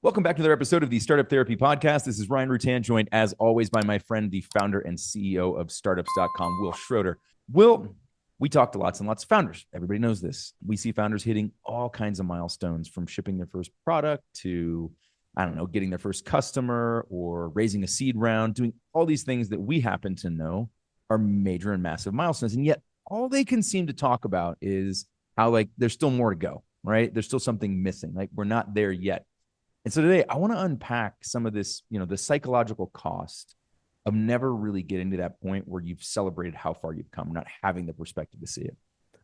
Welcome back to another episode of the Startup Therapy Podcast. This is Ryan Rutan, joined as always by my friend, the founder and CEO of startups.com, Wil Schroter. Will, we talked to lots and lots of founders. Everybody knows this. We see founders hitting all kinds of milestones, from shipping their first product to, getting their first customer or raising a seed round, doing all these things that we happen to know are major and massive milestones. And yet all they can seem to talk about is how there's still more to go, right? There's still something missing. We're not there yet. And so today I want to unpack some of this, the psychological cost of never really getting to that point where you've celebrated how far you've come, not having the perspective to see it.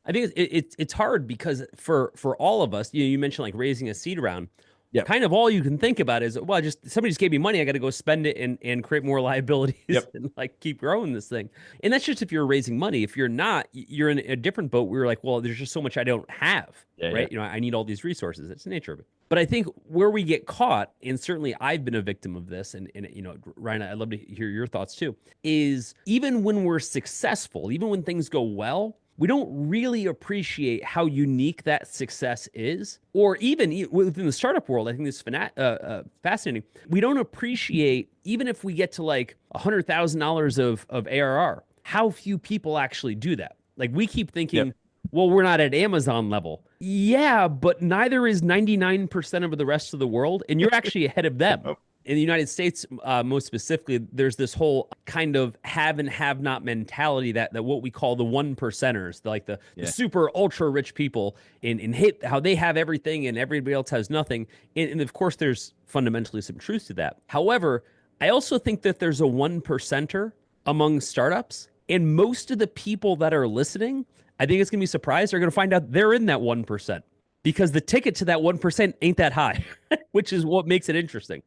I think it's hard because for all of us, you mentioned raising a seed round. Yep. Kind of all you can think about is, well, just somebody just gave me money. I got to go spend it and create more liabilities and keep growing this thing. And that's just if you're raising money. If you're not, you're in a different boat. We're like, well, there's just so much I don't have, right? Yeah. I need all these resources. That's the nature of it. But I think where we get caught, and certainly I've been a victim of this, and Ryan, I'd love to hear your thoughts too, is even when we're successful, even when things go well, we don't really appreciate how unique that success is. Or even within the startup world, I think this is fascinating. We don't appreciate, even if we get to $100,000 of ARR, how few people actually do that. We keep thinking, well, we're not at Amazon level. Yeah, but neither is 99% of the rest of the world, and you're actually ahead of them. In the United States, most specifically, there's this whole kind of have and have not mentality that what we call the one percenters, the super ultra rich people, and hit how they have everything and everybody else has nothing. And of course, there's fundamentally some truth to that. However, I also think that there's a one percenter among startups, and most of the people that are listening, I think it's going to be surprised, are going to find out they're in that 1%, because the ticket to that 1% ain't that high, which is what makes it interesting.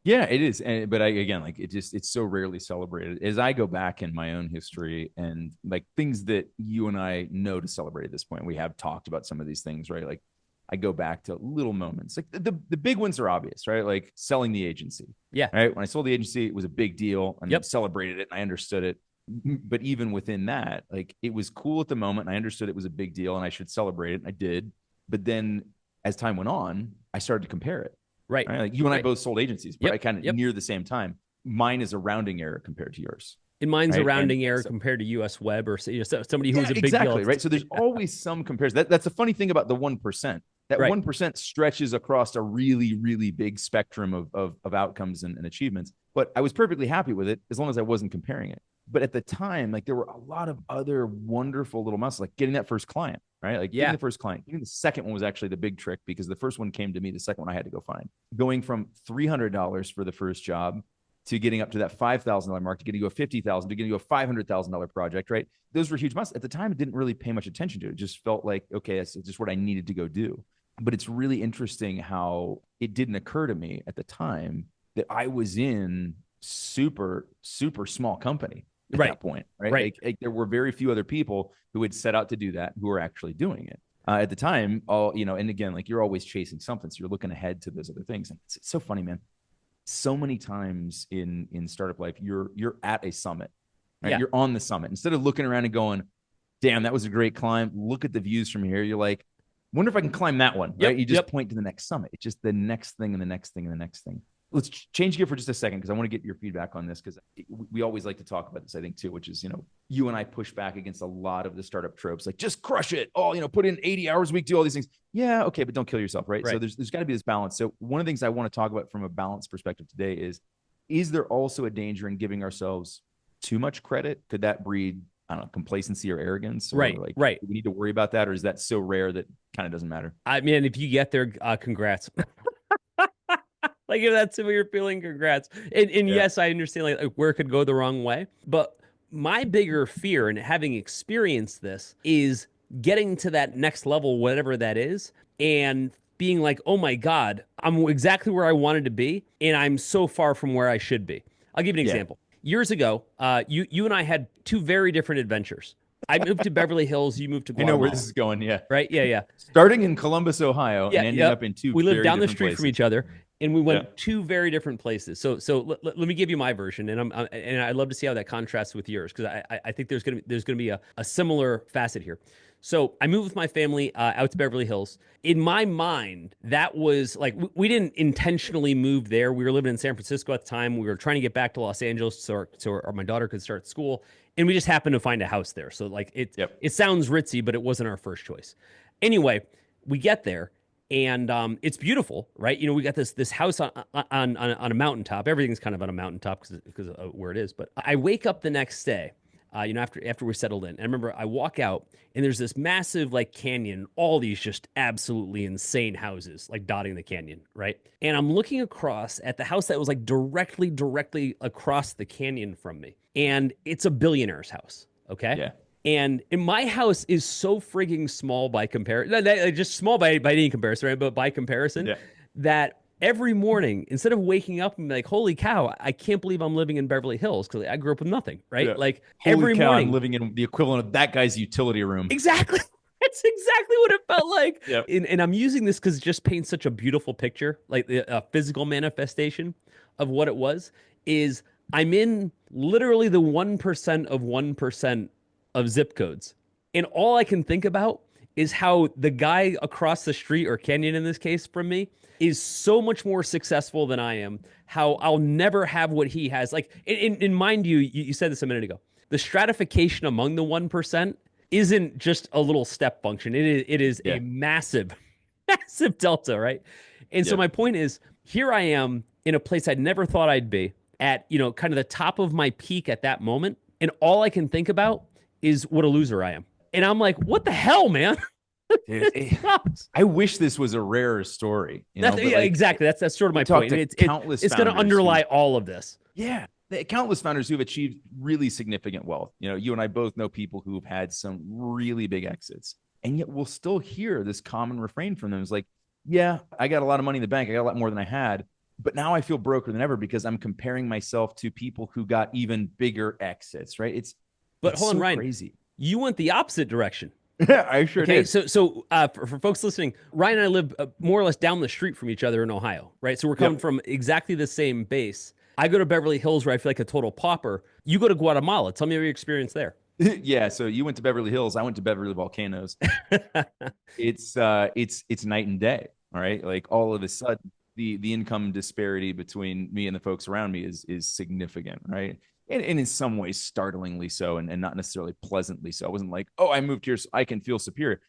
Yeah, it is. But it's so rarely celebrated. As I go back in my own history and things that you and I know to celebrate at this point, we have talked about some of these things, right? I go back to little moments. The big ones are obvious, right? Selling the agency. Yeah. Right. When I sold the agency, it was a big deal, and celebrated it, and I understood it. But even within that, it was cool at the moment, and I understood it was a big deal and I should celebrate it. And I did. But then as time went on, I started to compare it. Right. You and I both sold agencies, right? Kind of near the same time. Mine is a rounding error compared to yours. And mine's a rounding error compared to US Web or somebody who's a big deal. Right. So there's always some comparison. That's the funny thing about the 1%. That 1% stretches across a really, really big spectrum of outcomes and achievements. But I was perfectly happy with it as long as I wasn't comparing it. But at the time, there were a lot of other wonderful little milestones, like getting that first client, right? Getting the first client. Even the second one was actually the big trick, because the first one came to me. The second one I had to go find. Going from $300 for the first job to getting up to that $5,000 mark, to getting to a $50,000, to getting to a $500,000 project, right? Those were huge milestones. At the time, I didn't really pay much attention to it. It just felt like, okay, that's just what I needed to go do. But it's really interesting how it didn't occur to me at the time that I was in super, super small company. At that point, right? There were very few other people who had set out to do that, who were actually doing it. At the time, and again, you're always chasing something, so you're looking ahead to those other things. And it's so funny, man. So many times in startup life, you're at a summit, right? Yeah. You're on the summit. Instead of looking around and going, damn, that was a great climb. Look at the views from here. You're like, wonder if I can climb that one, right? You just point to the next summit. It's just the next thing and the next thing and the next thing. Let's change gear for just a second, because I want to get your feedback on this, because we always like to talk about this, I think, too, which is, you and I push back against a lot of the startup tropes, just crush it. Oh, put in 80 hours a week, do all these things. Yeah, okay, but don't kill yourself, right? So there's got to be this balance. So one of the things I want to talk about from a balance perspective today is there also a danger in giving ourselves too much credit? Could that breed, complacency or arrogance? Or right. Do we need to worry about that, or is that so rare that kind of doesn't matter? I mean, if you get there, congrats. If that's what you're feeling, congrats. And yes, I understand where it could go the wrong way. But my bigger fear, and having experienced this, is getting to that next level, whatever that is, and being like, oh my God, I'm exactly where I wanted to be, and I'm so far from where I should be. I'll give you an example. Years ago, you and I had two very different adventures. I moved to Beverly Hills. You moved to Guatemala. I know where this is going. Yeah. Right. Yeah. Starting in Columbus, Ohio, and ending up in two. We lived down the street places from each other, and we went two very different places. So let me give you my version, and I'd love to see how that contrasts with yours, because I think there's gonna be a similar facet here. So I moved with my family out to Beverly Hills. In my mind, that was like, we didn't intentionally move there. We were living in San Francisco at the time. We were trying to get back to Los Angeles so my daughter could start school. And we just happened to find a house there. So like it sounds ritzy, but it wasn't our first choice. Anyway, we get there and it's beautiful, right? We got this house on a mountaintop. Everything's kind of on a mountaintop because of where it is. But I wake up the next day, after we settled in. And I remember I walk out and there's this massive like canyon, all these just absolutely insane houses like dotting the canyon, right? And I'm looking across at the house that was like directly across the canyon from me. And it's a billionaire's house, okay? Yeah. And my house is so frigging small by comparison, just small by any comparison, right? But by comparison, that every morning, instead of waking up and be like, holy cow, I can't believe I'm living in Beverly Hills because I grew up with nothing, right? Yeah. Like holy every cow, morning. I'm living in the equivalent of that guy's utility room. Exactly. That's exactly what it felt like. Yep. And I'm using this because it just paints such a beautiful picture, like a physical manifestation of what it was, is I'm in literally the 1% of 1% of zip codes. And all I can think about is how the guy across the street, or Kenyon in this case from me, is so much more successful than I am, how I'll never have what he has. Like, and mind you, you said this a minute ago, the stratification among the 1% isn't just a little step function. It is a massive, massive delta, right? And so my point is, here I am in a place I'd never thought I'd be at, kind of the top of my peak at that moment. And all I can think about is what a loser I am. And I'm like, what the hell, man? I wish this was a rarer story. Exactly. That's sort of my point. It's going to underlie all of this. Yeah. The countless founders who've achieved really significant wealth. You and I both know people who've had some really big exits. And yet we'll still hear this common refrain from them. It's like, yeah, I got a lot of money in the bank. I got a lot more than I had. But now I feel broker than ever because I'm comparing myself to people who got even bigger exits, right? But hold on, so Ryan. Crazy. You went the opposite direction. Yeah, I sure did. So for folks listening, Ryan and I live more or less down the street from each other in Ohio, right? So we're coming from exactly the same base. I go to Beverly Hills where I feel like a total pauper. You go to Guatemala. Tell me your experience there. Yeah, so you went to Beverly Hills. I went to Beverly Volcanoes. It's night and day. All right, like all of a sudden, the income disparity between me and the folks around me is significant, right? And in some ways, startlingly so, and not necessarily pleasantly so. I wasn't like, oh, I moved here so I can feel superior.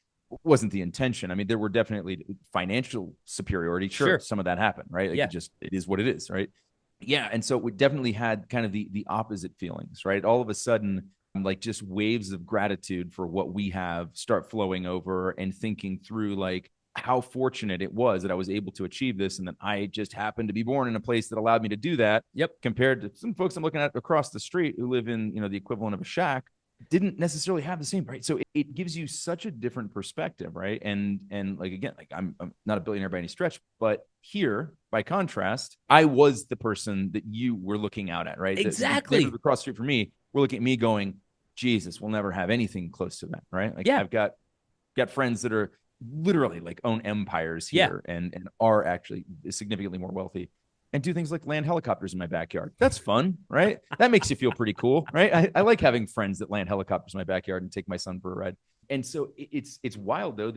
Wasn't the intention. I mean, there were definitely financial superiority. Sure. Some of that happened, right? Like it is what it is, right? Yeah, and so we definitely had kind of the opposite feelings, right? All of a sudden, like just waves of gratitude for what we have start flowing over, and thinking through like how fortunate it was that I was able to achieve this, and that I just happened to be born in a place that allowed me to do that. Compared to some folks I'm looking at across the street who live in, the equivalent of a shack, didn't necessarily have the same, right? So it gives you such a different perspective, right? And like, again, like I'm not a billionaire by any stretch, but here, by contrast, I was the person that you were looking out at, right? Exactly. The across the street from me, we're looking at me going, Jesus, we'll never have anything close to that, right? Like I've got friends that are literally like own empires here and are actually significantly more wealthy and do things like land helicopters in my backyard. That's fun, right? That makes you feel pretty cool, right? I like having friends that land helicopters in my backyard and take my son for a ride. And so it's wild though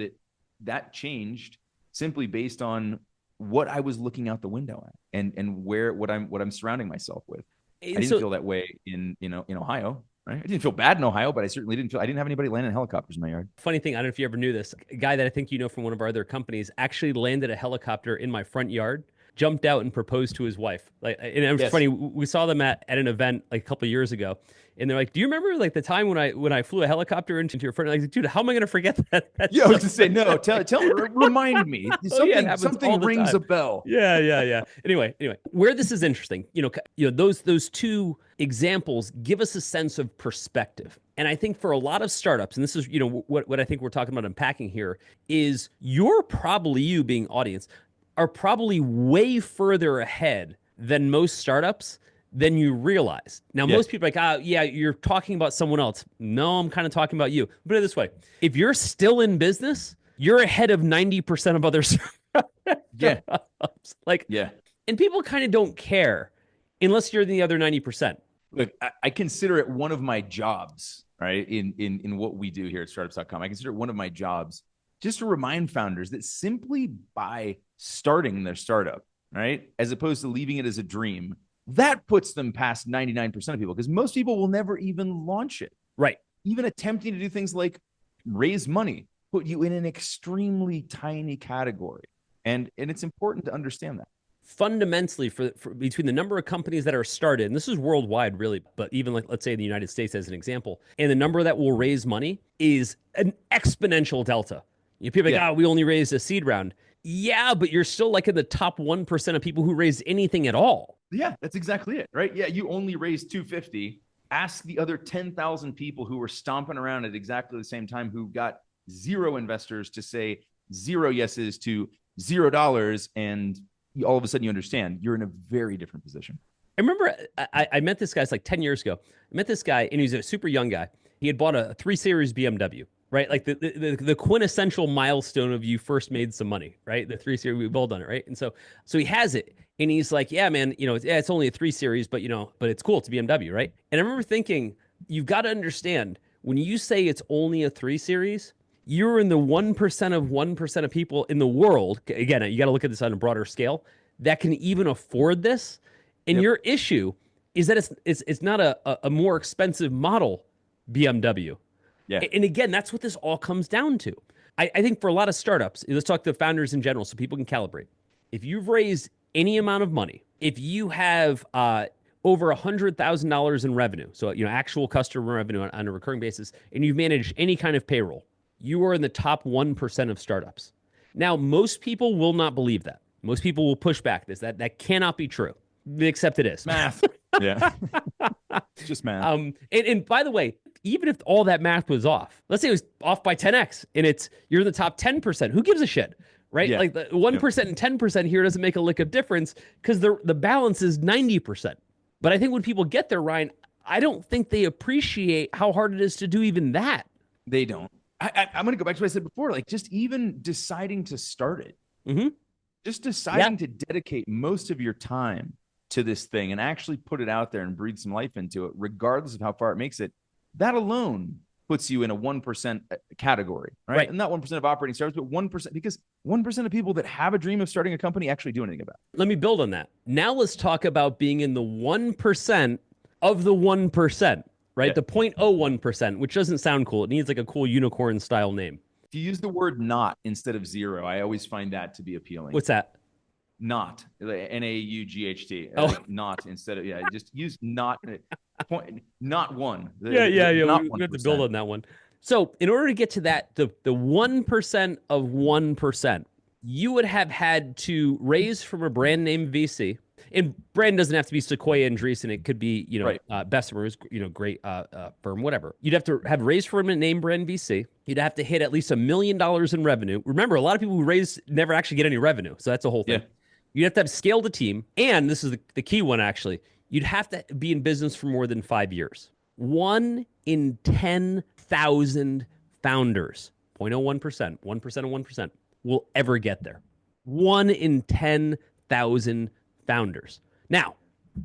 that changed simply based on what I was looking out the window at and what I'm surrounding myself with. I didn't feel that way in Ohio. Right? I didn't feel bad in Ohio, but I didn't have anybody landing helicopters in my yard. Funny thing, I don't know if you ever knew this. A guy that I think you know from one of our other companies actually landed a helicopter in my front yard, jumped out and proposed to his wife. Like, and it was funny. We saw them at an event like a couple of years ago, and they're like, "Do you remember like the time when I flew a helicopter into your front?" Like, dude, how am I going to forget that? I was to say no. Remind me. Something rings a bell. Yeah. Anyway, where this is interesting, those two examples give us a sense of perspective. And I think for a lot of startups, and this is, what I think we're talking about unpacking here, is you being audience are probably way further ahead than most startups than you realize. Now, most people are like, you're talking about someone else. No, I'm kind of talking about you. Put it this way. If you're still in business, you're ahead of 90% of others. And people kind of don't care unless you're the other 90%. Look, I consider it one of my jobs, right? In what we do here at startups.com. I consider one of my jobs just to remind founders that simply by starting their startup, right, as opposed to leaving it as a dream, that puts them past 99% of people, because most people will never even launch it. Right. Even attempting to do things like raise money put you in an extremely tiny category. And it's important to understand that. Fundamentally, for between the number of companies that are started, and this is worldwide really, but even like, let's say in the United States as an example, and the number that will raise money is an exponential delta. You know, people are like, oh, we only raised a seed round. Yeah, but you're still like in the top 1% of people who raise anything at all. Yeah, that's exactly it, right? Yeah, you only raised 250. Ask the other 10,000 people who were stomping around at exactly the same time who got zero investors to say zero yeses to $0, and all of a sudden you understand you're in a very different position. I remember I met this guy, it's like 10 years ago. I met this guy, and he was a super young guy. He had bought a 3 Series BMW, right? Like the quintessential milestone of you first made some money, right? The 3 Series, we've all done it, right? And so he has it, and he's like, yeah, man, you know, it's only a 3 Series, but, you know, but it's cool. It's a BMW, right? And I remember thinking, you've got to understand, when you say it's only a 3 Series, you're in the 1% of people in the world. Again, you got to look at this on a broader scale, that can even afford this. And your issue is that it's not a more expensive model BMW. Yeah. And again, that's what this all comes down to. I think for a lot of startups, let's talk to founders in general so people can calibrate. If you've raised any amount of money, if you have over $100,000 in revenue, so, you know, actual customer revenue on a recurring basis, and you've managed any kind of payroll, you are in the top 1% of startups. Now, most people will not believe that. Most people will push back this. That cannot be true, except it is. Math. Yeah. It's just math. And by the way, even if all that math was off, let's say it was off by 10x, and you're in the top 10%, who gives a shit, right? Yeah. Like the 1% and 10% here doesn't make a lick of difference, because the balance is 90%. But I think when people get there, Ryan, I don't think they appreciate how hard it is to do even that. They don't. I'm going to go back to what I said before, like just even deciding to start it. Mm-hmm. Just deciding to dedicate most of your time to this thing and actually put it out there and breathe some life into it, regardless of how far it makes it, that alone puts you in a 1% category, right? And not 1% of operating startups, but 1%, because 1% of people that have a dream of starting a company actually do anything about it. Let me build on that. Now let's talk about being in the 1% of the 1%, right? Yeah. The 0.01%, which doesn't sound cool. It needs like a cool unicorn style name. If you use the word not instead of zero, I always find that to be appealing. What's that? Not. NAUGHT. Oh. Like not instead of, just use not. Not one. Yeah. We have to build on that one. So in order to get to that, the 1% of 1%, you would have had to raise from a brand name VC. And brand doesn't have to be Sequoia and Andreessen. It could be, Bessemer is, great firm, whatever. You'd have to have raised from a name brand VC. You'd have to hit at least $1 million in revenue. Remember, a lot of people who raise never actually get any revenue. So that's a whole thing. Yeah. You'd have to have scaled a team. And this is the key one, actually. You'd have to be in business for more than 5 years. 1 in 10,000 founders, 0.01%, 1% of 1%, will ever get there. 1 in 10,000 founders. Now,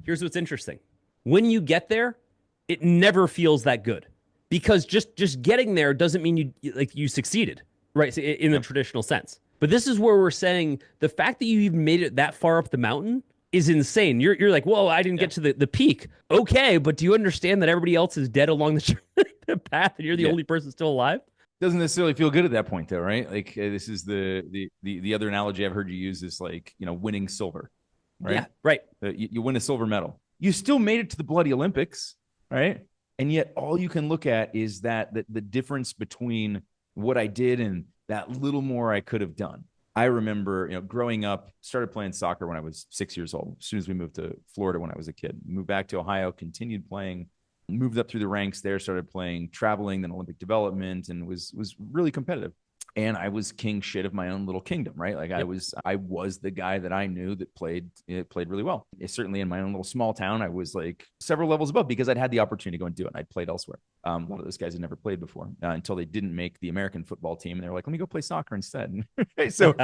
here's what's interesting. When you get there, it never feels that good, because just getting there doesn't mean you succeeded, right? In the traditional sense. But this is where we're saying the fact that you even made it that far up the mountain is insane. You're like, whoa, I didn't get to the peak. Okay, but do you understand that everybody else is dead along the path and you're the only person still alive? Doesn't necessarily feel good at that point, though, right? Like this is the other analogy I've heard you use is like, winning silver. Right? Yeah, right. You win a silver medal. You still made it to the bloody Olympics, right? And yet all you can look at is that the difference between what I did and that little more I could have done. I remember, growing up, started playing soccer when I was 6 years old. As soon as we moved to Florida when I was a kid, moved back to Ohio, continued playing, moved up through the ranks there, started playing, traveling, then Olympic development, and was really competitive. And I was king shit of my own little kingdom, right? Like I was the guy that I knew that played really well. Certainly in my own little small town, I was like several levels above because I'd had the opportunity to go and do it. And I'd played elsewhere. A lot of those guys had never played before until they didn't make the American football team. And they were like, let me go play soccer instead. so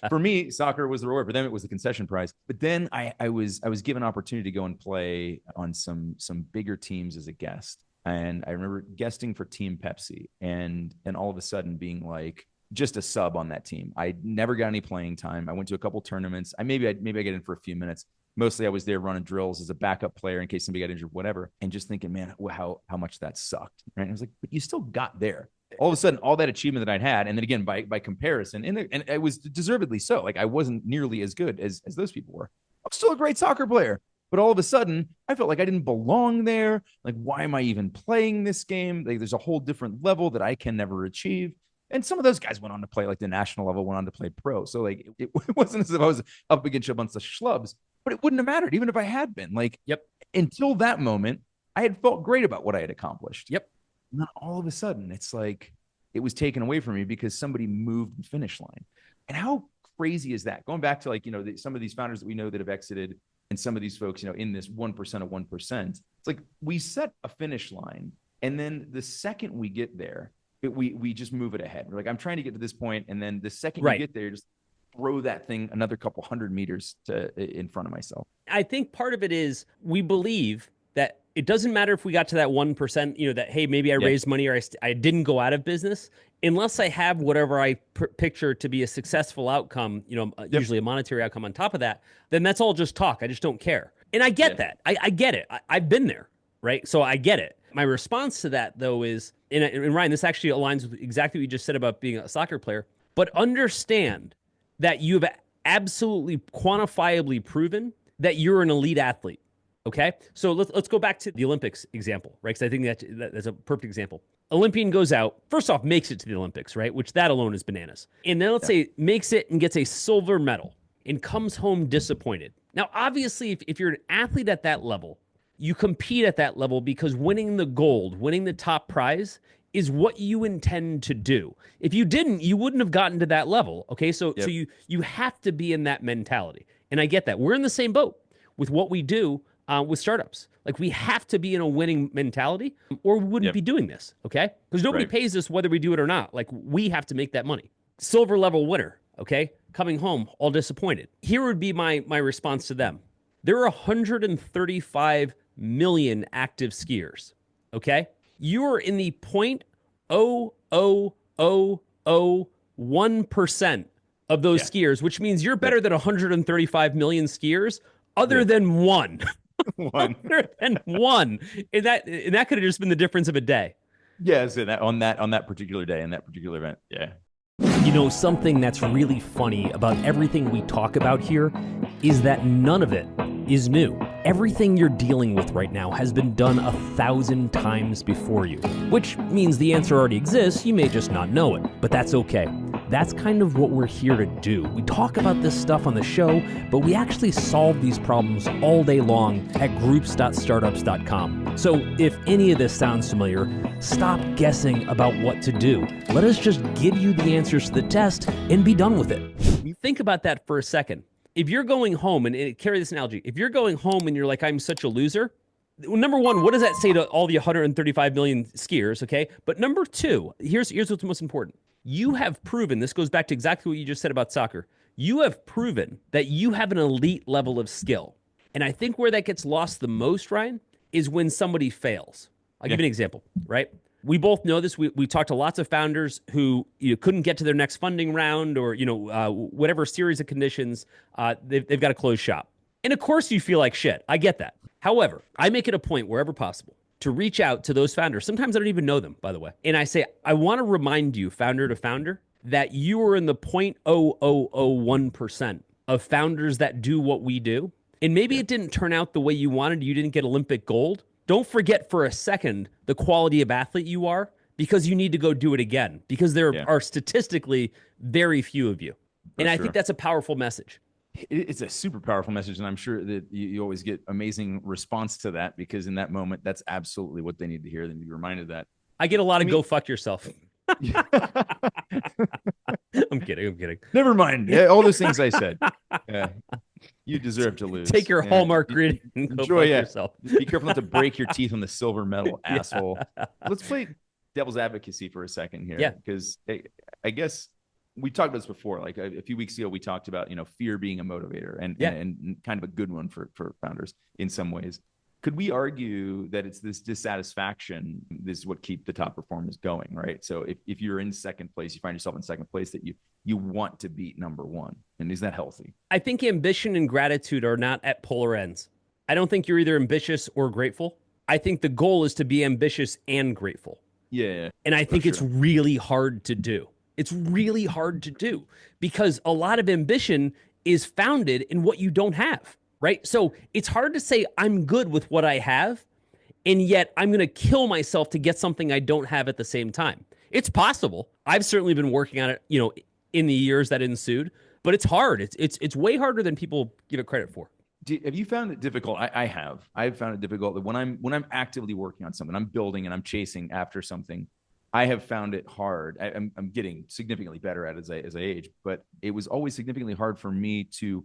for me, soccer was the reward. For them, it was the concession prize. But then I was given an opportunity to go and play on some bigger teams as a guest. And I remember guesting for Team Pepsi and all of a sudden being like just a sub on that team. I never got any playing time. I went to a couple tournaments. Maybe I get in for a few minutes. Mostly I was there running drills as a backup player in case somebody got injured, whatever. And just thinking, man, how much that sucked. Right. And I was like, but you still got there. All of a sudden, all that achievement that I'd had, and then again, by comparison, and it was deservedly so. Like I wasn't nearly as good as those people were. I'm still a great soccer player. But all of a sudden, I felt like I didn't belong there. Like, why am I even playing this game? Like, there's a whole different level that I can never achieve. And some of those guys went on to play like the national level, went on to play pro. So like, it wasn't as if I was up against a bunch of schlubs, but it wouldn't have mattered even if I had been. Like, until that moment, I had felt great about what I had accomplished. Yep. And then all of a sudden, it's like it was taken away from me because somebody moved the finish line. And how crazy is that? Going back to like, some of these founders that we know that have exited, and some of these folks, in this 1% of 1%, it's like we set a finish line. And then the second we get there, we just move it ahead. We're like, I'm trying to get to this point. And then the second you get there, just throw that thing another couple hundred meters in front of myself. I think part of it is we believe that it doesn't matter if we got to that 1%, that, hey, maybe I raised money or I didn't go out of business. Unless I have whatever I picture to be a successful outcome, usually a monetary outcome on top of that, then that's all just talk. I just don't care. And I get that. I get it. I've been there, right? So I get it. My response to that, though, is, and Ryan, this actually aligns with exactly what you just said about being a soccer player, but understand that you've absolutely quantifiably proven that you're an elite athlete. Okay, so let's go back to the Olympics example, right? Because I think that's a perfect example. Olympian goes out, first off, makes it to the Olympics, right? Which that alone is bananas. And then let's say makes it and gets a silver medal and comes home disappointed. Now, obviously, if you're an athlete at that level, you compete at that level because winning the gold, winning the top prize is what you intend to do. If you didn't, you wouldn't have gotten to that level. Okay, so you have to be in that mentality. And I get that. We're in the same boat with what we do with startups. Like, we have to be in a winning mentality or we wouldn't be doing this, okay? Because nobody pays us whether we do it or not. Like, we have to make that money. Silver level winner, okay? Coming home all disappointed. Here would be my response to them. There are 135 million active skiers, okay? You are in the 0.00001% of those skiers, which means you're better than 135 million skiers other than one. Other than one. And that could have just been the difference of a day. Yeah, so on that particular day, in that particular event. Yeah. Something that's really funny about everything we talk about here is that none of it is new. Everything you're dealing with right now has been done 1,000 times before you, which means the answer already exists. You may just not know it, but that's okay. That's kind of what we're here to do. We talk about this stuff on the show, but we actually solve these problems all day long at groups.startups.com. So if any of this sounds familiar, stop guessing about what to do. Let us just give you the answers to the test and be done with it. Think about that for a second. If you're going home, and carry this analogy, if you're going home and you're like, I'm such a loser, number one, what does that say to all the 135 million skiers, okay? But number two, here's what's most important. You have proven, this goes back to exactly what you just said about soccer, you have proven that you have an elite level of skill. And I think where that gets lost the most, Ryan, is when somebody fails. I'll give you an example, right? We both know this. We talked to lots of founders who couldn't get to their next funding round or, whatever series of conditions, they've got to close shop. And of course you feel like shit. I get that. However, I make it a point wherever possible to reach out to those founders. Sometimes I don't even know them, by the way. And I say, I want to remind you, founder to founder, that you are in the 0.0001% of founders that do what we do. And maybe it didn't turn out the way you wanted. You didn't get Olympic gold. Don't forget for a second the quality of athlete you are, because you need to go do it again, because there are statistically very few of you. And I think that's a powerful message. It's a super powerful message, and I'm sure that you always get amazing response to that, because in that moment, that's absolutely what they need to hear. They need to be reminded of that. I get a lot of go fuck yourself. I'm kidding. Never mind. Yeah, all those things I said. Yeah. You deserve to lose. Take your Hallmark reading and go fuck yourself. Be careful not to break your teeth on the silver medal, asshole. Let's play devil's advocacy for a second here. Yeah. Because I guess we talked about this before. Like a few weeks ago, we talked about, fear being a motivator and kind of a good one for founders in some ways. Could we argue that it's this dissatisfaction, this is what keep the top performers going, right? So if you're in second place, you find yourself in second place, that you want to beat number one. And is that healthy? I think ambition and gratitude are not at polar ends. I don't think you're either ambitious or grateful. I think the goal is to be ambitious and grateful. Yeah. And I think it's really hard to do. It's really hard to do because a lot of ambition is founded in what you don't have, right? So it's hard to say I'm good with what I have, and yet I'm going to kill myself to get something I don't have at the same time. It's possible. I've certainly been working on it, in the years that ensued, but it's hard. It's way harder than people give it credit for. Have you found it difficult? I have. I've found it difficult that when I'm actively working on something, I'm building and I'm chasing after something, I have found it hard. I'm getting significantly better at it as I age, but it was always significantly hard for me to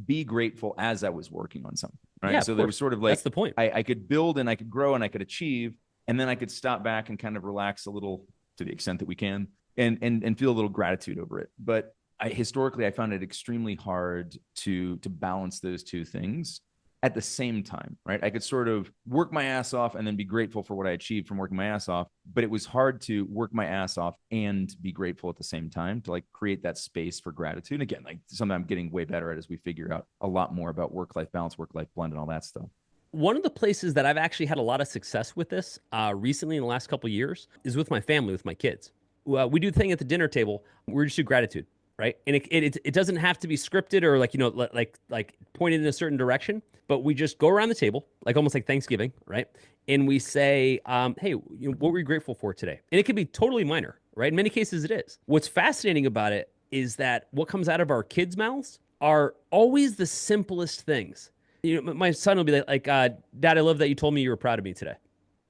be grateful as I was working on something. Right. Yeah, so there was sort of like, that's the point. I could build and I could grow and I could achieve, and then I could stop back and kind of relax a little to the extent that we can and feel a little gratitude over it. But historically, I found it extremely hard to balance those two things at the same time, right? I could sort of work my ass off and then be grateful for what I achieved from working my ass off, but it was hard to work my ass off and be grateful at the same time, to like create that space for gratitude. And again, like something I'm getting way better at as we figure out a lot more about work-life balance, work-life blend, and all that stuff. One of the places that I've actually had a lot of success with this recently in the last couple of years is with my family, with my kids. We do the thing at the dinner table. We just do gratitude, right? And it doesn't have to be scripted or like pointed in a certain direction, but we just go around the table, like almost like Thanksgiving, right? And we say, hey, what were you grateful for today? And it can be totally minor, right? In many cases it is. What's fascinating about it is that what comes out of our kids' mouths are always the simplest things. My son will be like, Dad, I love that you told me you were proud of me today.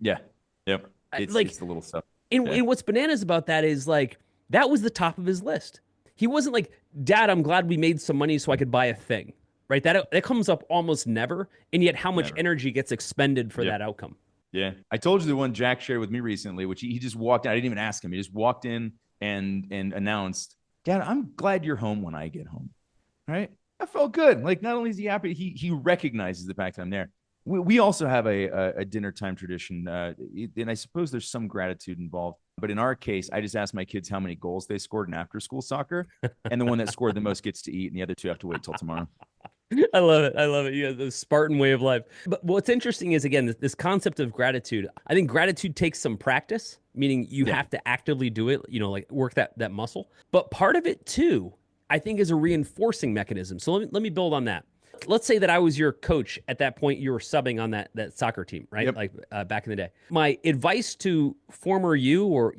Yeah. Yep. It's the little stuff. And what's bananas about that is like, that was the top of his list. He wasn't like, Dad, I'm glad we made some money so I could buy a thing, right? That comes up almost never. And yet how much energy gets expended for that outcome. Yeah. I told you the one Jack shared with me recently, which he just walked in. I didn't even ask him. He just walked in and announced, Dad, I'm glad you're home when I get home. Right? I felt good. Like, not only is he happy, he recognizes the fact that I'm there. We also have a dinner time tradition, and I suppose there's some gratitude involved. But in our case, I just ask my kids how many goals they scored in after-school soccer, and the one that scored the most gets to eat, and the other two have to wait till tomorrow. I love it. You have the Spartan way of life. But what's interesting is, again, this concept of gratitude. I think gratitude takes some practice, meaning you have to actively do it, like work that muscle. But part of it, too, I think is a reinforcing mechanism. So let me build on that. Let's say that I was your coach at that point. You were subbing on that soccer team, right? Yep. Like back in the day. My advice to former you or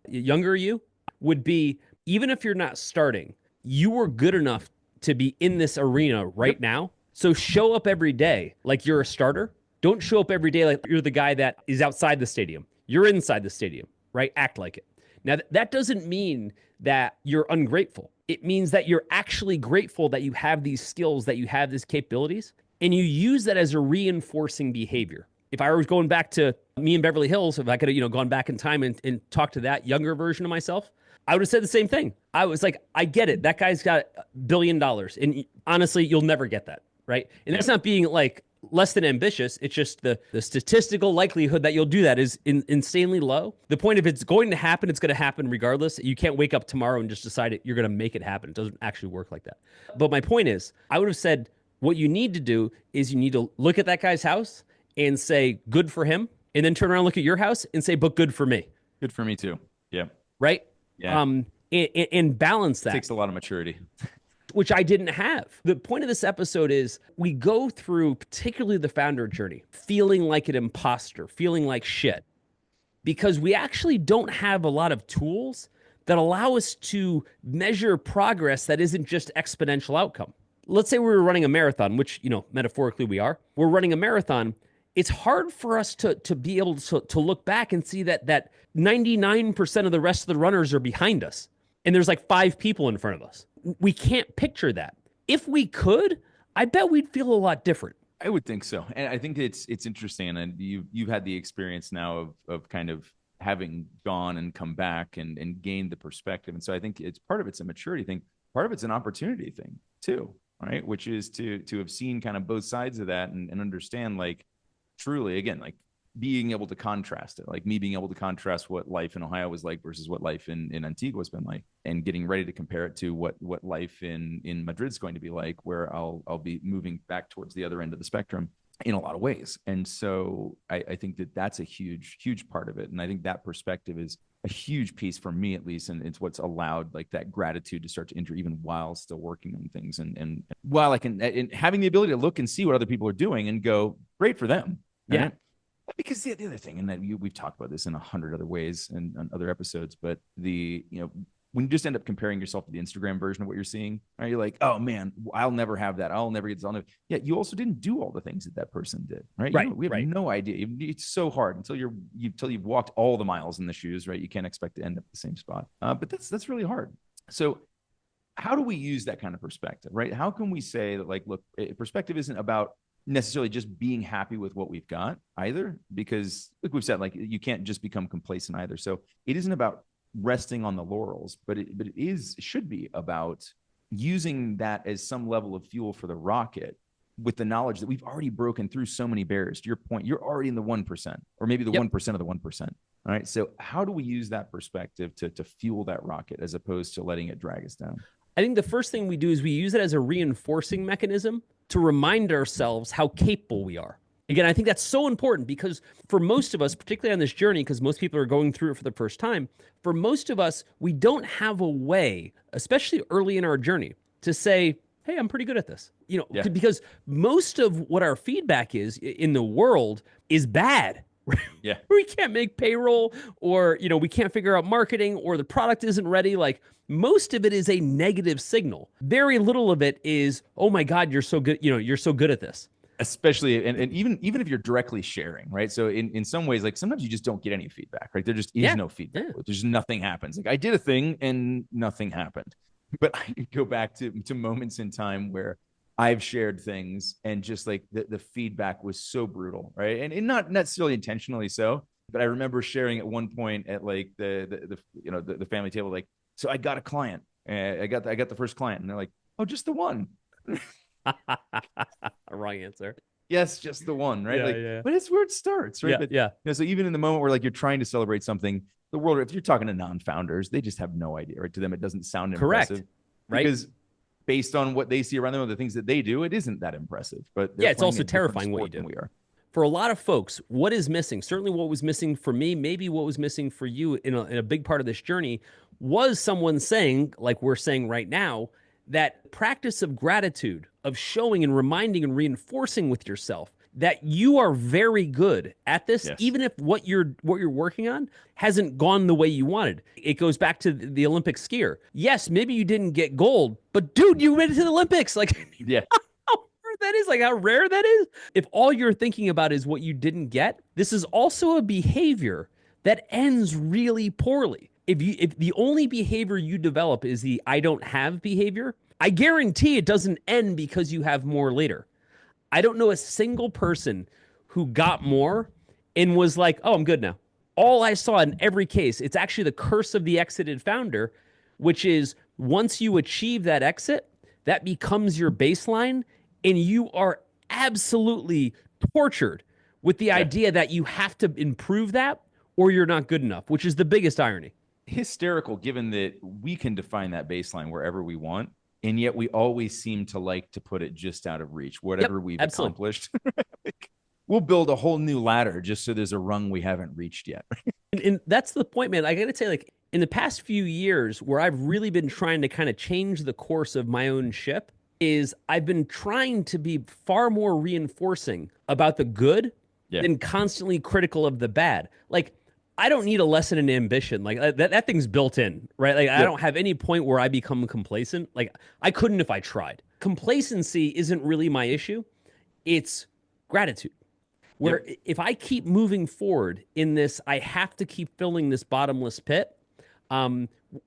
younger you would be, even if you're not starting, you were good enough to be in this arena right now. So show up every day like you're a starter. Don't show up every day like you're the guy that is outside the stadium. You're inside the stadium, right? Act like it. Now, that doesn't mean that you're ungrateful. It means that you're actually grateful that you have these skills, that you have these capabilities, and you use that as a reinforcing behavior. If I was going back to me in Beverly Hills, if I could have, gone back in time and talked to that younger version of myself, I would have said the same thing. I was like, I get it. That guy's got $1 billion. And honestly, you'll never get that, right? And that's not being like less than ambitious. It's just the statistical likelihood that you'll do that is insanely low. The point, if it's going to happen, it's going to happen regardless. You can't wake up tomorrow and just decide you're going to make it happen. It doesn't actually work like that. But my point is, I would have said, what you need to do is you need to look at that guy's house and say, good for him. And then turn around and look at your house and say, but good for me. Good for me too. Yeah. Right? Yeah. And balance that. It takes a lot of maturity. Which I didn't have. The point of this episode is we go through, particularly the founder journey, feeling like an imposter, feeling like shit, because we actually don't have a lot of tools that allow us to measure progress that isn't just exponential outcome. Let's say we were running a marathon, which, metaphorically we are. We're running a marathon. It's hard for us to be able to look back and see that 99% of the rest of the runners are behind us. And there's like 5 people in front of us. We can't picture that. If we could, I bet we'd feel a lot different. I would think so. And I think it's interesting. And you've had the experience now of kind of having gone and come back and gained the perspective. And so I think part of it's a maturity thing. Part of it's an opportunity thing too, right? Which is to have seen kind of both sides of that and understand, like, truly, again, like being able to contrast it, like me being able to contrast what life in Ohio was like versus what life in Antigua has been like, and getting ready to compare it to what life in Madrid is going to be like, where I'll be moving back towards the other end of the spectrum in a lot of ways. And so I think that that's a huge part of it. And I think that perspective is a huge piece for me, at least. And it's what's allowed like that gratitude to start to enter even while still working on things. And while I can, and having the ability to look and see what other people are doing and go, great for them. Right? Yeah. Because the other thing, and that we've talked about this in 100 other ways and on other episodes, but when you just end up comparing yourself to the Instagram version of what you're seeing, right? You're like, oh man, I'll never have that. I'll never get this. Yeah, you also didn't do all the things that person did, right? Right. We have no idea. It's so hard until you've walked all the miles in the shoes, right? You can't expect to end up at the same spot. But that's really hard. So how do we use that kind of perspective, right? How can we say that, like, look, perspective isn't about necessarily just being happy with what we've got either, because like we've said, like you can't just become complacent either. So it isn't about resting on the laurels, but it should be about using that as some level of fuel for the rocket, with the knowledge that we've already broken through so many barriers. To your point, you're already in the 1%, or maybe the 1% of the 1%. All right. So how do we use that perspective to fuel that rocket as opposed to letting it drag us down? I think the first thing we do is we use it as a reinforcing mechanism to remind ourselves how capable we are. Again, I think that's so important, because for most of us, particularly on this journey, because most people are going through it for the first time, for most of us, we don't have a way, especially early in our journey, to say, hey, I'm pretty good at this. Because most of what our feedback is in the world is bad. Yeah. We can't make payroll, or, we can't figure out marketing, or the product isn't ready. Like, most of it is a negative signal. Very little of it is, oh my God, you're so good. You're so good at this. Especially, and even if you're directly sharing, right? So in some ways, like sometimes you just don't get any feedback, right? There just is no feedback. Yeah. There's nothing happens. Like I did a thing and nothing happened. But I could go back to moments in time where I've shared things and just like the feedback was so brutal, right? And not necessarily intentionally so, but I remember sharing at one point at like the family table, like, so I got a client, I got the first client, and they're like, oh, just the one. Wrong answer. Yes, just the one, right? Yeah. But it's where it starts, right? Yeah. So even in the moment where like you're trying to celebrate something, the world, if you're talking to non-founders, they just have no idea, right? To them, it doesn't sound impressive, right? Because based on what they see around them, or the things that they do, it isn't that impressive. But yeah, it's also terrifying what you do. We are. For a lot of folks, what is missing? Certainly, what was missing for me, maybe what was missing for you in a big part of this journey, was someone saying, like we're saying right now, that practice of gratitude, of showing and reminding and reinforcing with yourself that you are very good at this, yes, even if what you're working on hasn't gone the way you wanted. It goes back to the Olympic skier. Yes, maybe you didn't get gold, but dude, you made it to the Olympics. Like, yeah. How rare that is, like how rare that is. If all you're thinking about is what you didn't get, this is also a behavior that ends really poorly. If the only behavior you develop is the I don't have behavior, I guarantee it doesn't end because you have more later. I don't know a single person who got more and was like, oh, I'm good now. All I saw in every case, it's actually the curse of the exited founder, which is once you achieve that exit, that becomes your baseline, and you are absolutely tortured with the idea that you have to improve that or you're not good enough, which is the biggest irony. Hysterical, given that we can define that baseline wherever we want. And yet we always seem to like to put it just out of reach, whatever we've accomplished. We'll build a whole new ladder just so there's a rung we haven't reached yet. And that's the point, man. I got to say, like, in the past few years where I've really been trying to kind of change the course of my own ship is I've been trying to be far more reinforcing about the good than constantly critical of the bad. Like, I don't need a lesson in ambition. Like that thing's built in, right? Like I don't have any point where I become complacent. Like I couldn't if I tried. Complacency isn't really my issue. It's gratitude. Where if I keep moving forward in this, I have to keep filling this bottomless pit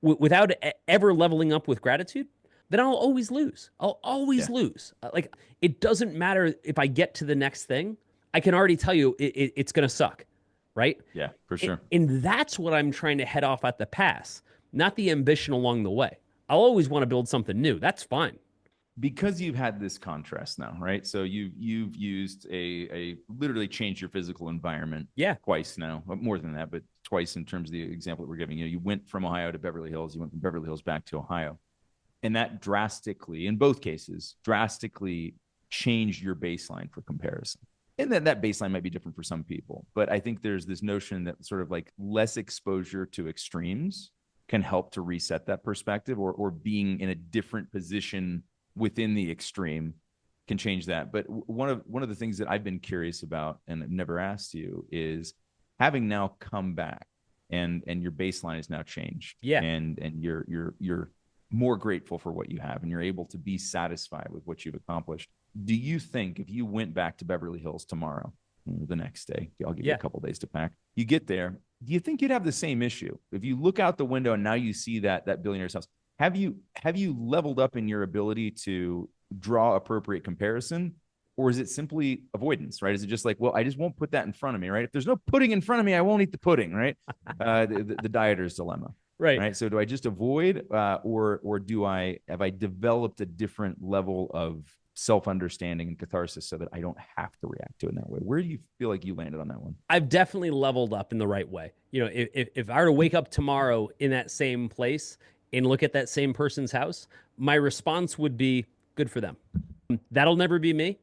without ever leveling up with gratitude, then I'll always lose. I'll always lose. Like it doesn't matter if I get to the next thing. I can already tell you it's going to suck. Right? Yeah, for sure. And that's what I'm trying to head off at the pass, not the ambition along the way. I'll always want to build something new. That's fine. because you've had this contrast now, right? So you've used a literally changed your physical environment twice now, more than that, but twice in terms of the example that we're giving. You went from Ohio to Beverly Hills, you went from Beverly Hills back to Ohio. And that drastically, in both cases, drastically changed your baseline for comparison. And then that baseline might be different for some people. But I think there's this notion that sort of like less exposure to extremes can help to reset that perspective, or being in a different position within the extreme can change that. But one of the things that I've been curious about and I've never asked you is, having now come back and your baseline is now changed. Yeah. And you're more grateful for what you have, and you're able to be satisfied with what you've accomplished. Do you think if you went back to Beverly Hills tomorrow, the next day, I'll give you a couple days to pack, you get there, do you think you'd have the same issue? If you look out the window and now you see that billionaire's house, have you leveled up in your ability to draw appropriate comparison? Or is it simply avoidance, right? Is it just like, well, I just won't put that in front of me, right? If there's no pudding in front of me, I won't eat the pudding, right? The dieter's dilemma. Right. So do I just avoid, or have I developed a different level of self-understanding and catharsis so that I don't have to react to it in that way? Where do you feel like you landed on that one? I've definitely leveled up in the right way. If I were to wake up tomorrow in that same place and look at that same person's house, my response would be, good for them. That'll never be me.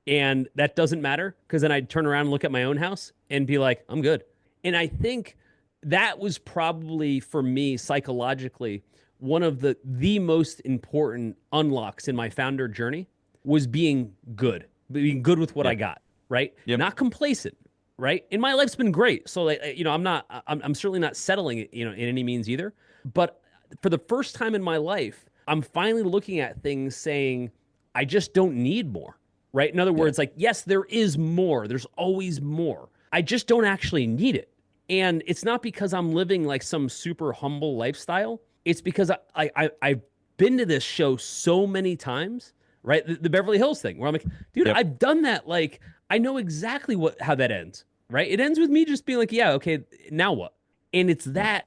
And that doesn't matter, because then I'd turn around and look at my own house and be like, I'm good. And I think that was probably, for me, psychologically, one of the most important unlocks in my founder journey was being good with what I got, right? Yep. Not complacent, right? And my life's been great. So I'm certainly not settling, in any means either. But for the first time in my life, I'm finally looking at things saying, I just don't need more, right? In other words, like, yes, there is more. There's always more. I just don't actually need it. And it's not because I'm living like some super humble lifestyle. It's because I've been to this show so many times, right? The Beverly Hills thing, where I'm like, dude, I've done that. Like, I know exactly how that ends, right? It ends with me just being like, yeah, okay, now what? And it's that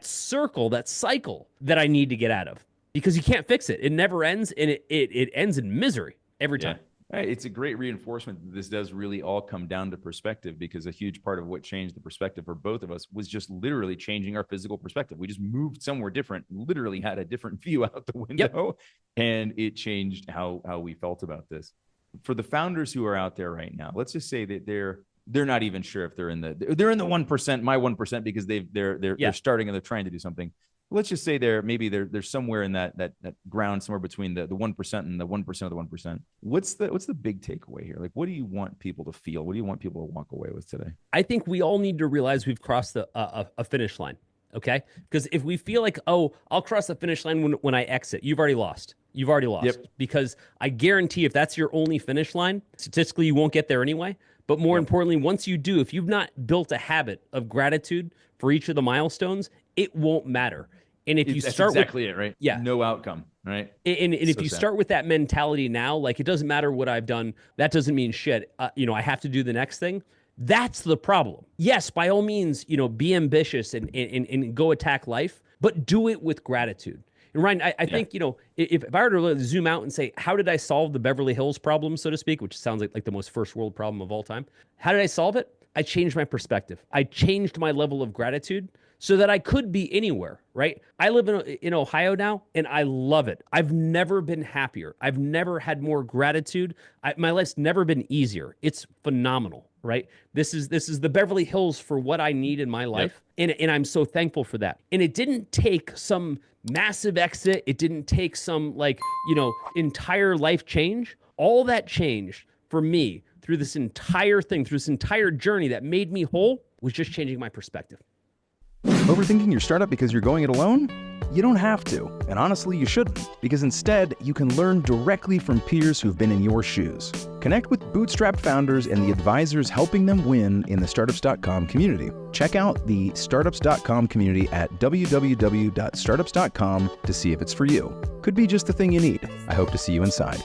circle, that cycle that I need to get out of, because you can't fix it. It never ends, and it ends in misery every time. It's a great reinforcement that this does really all come down to perspective, because a huge part of what changed the perspective for both of us was just literally changing our physical perspective. We just moved somewhere different, literally had a different view out the window, and it changed how we felt about this. For the founders who are out there right now, let's just say that they're not even sure if they're in the 1%, my 1%, because they're starting and they're trying to do something. Let's just say they're somewhere in that ground, somewhere between the 1% and the 1% of the 1%. What's the big takeaway here? Like, what do you want people to feel? What do you want people to walk away with today? I think we all need to realize we've crossed a finish line. Okay, because if we feel like, oh, I'll cross the finish line when I exit, you've already lost. Because I guarantee if that's your only finish line, statistically you won't get there anyway. But more importantly, once you do, if you've not built a habit of gratitude for each of the milestones, it won't matter. And if you start exactly it, right? Yeah. No outcome, right? And if you start with that mentality now, like, it doesn't matter what I've done, that doesn't mean shit. I have to do the next thing. That's the problem. Yes, by all means, be ambitious and go attack life, but do it with gratitude. And Ryan, I think, if I were to zoom out and say, how did I solve the Beverly Hills problem, so to speak, which sounds like the most first world problem of all time. How did I solve it? I changed my perspective. I changed my level of gratitude so that I could be anywhere, right? I live in Ohio now, and I love it. I've never been happier. I've never had more gratitude. My life's never been easier. It's phenomenal, right? This is the Beverly Hills for what I need in my life, and I'm so thankful for that. And it didn't take some massive exit. It didn't take some entire life change. All that changed for me through this entire thing, through this entire journey that made me whole, was just changing my perspective. Overthinking your startup because you're going it alone? You don't have to, and honestly, you shouldn't, because instead, you can learn directly from peers who've been in your shoes. Connect with bootstrapped founders and the advisors helping them win in the Startups.com community. Check out the Startups.com community at www.startups.com to see if it's for you. Could be just the thing you need. I hope to see you inside.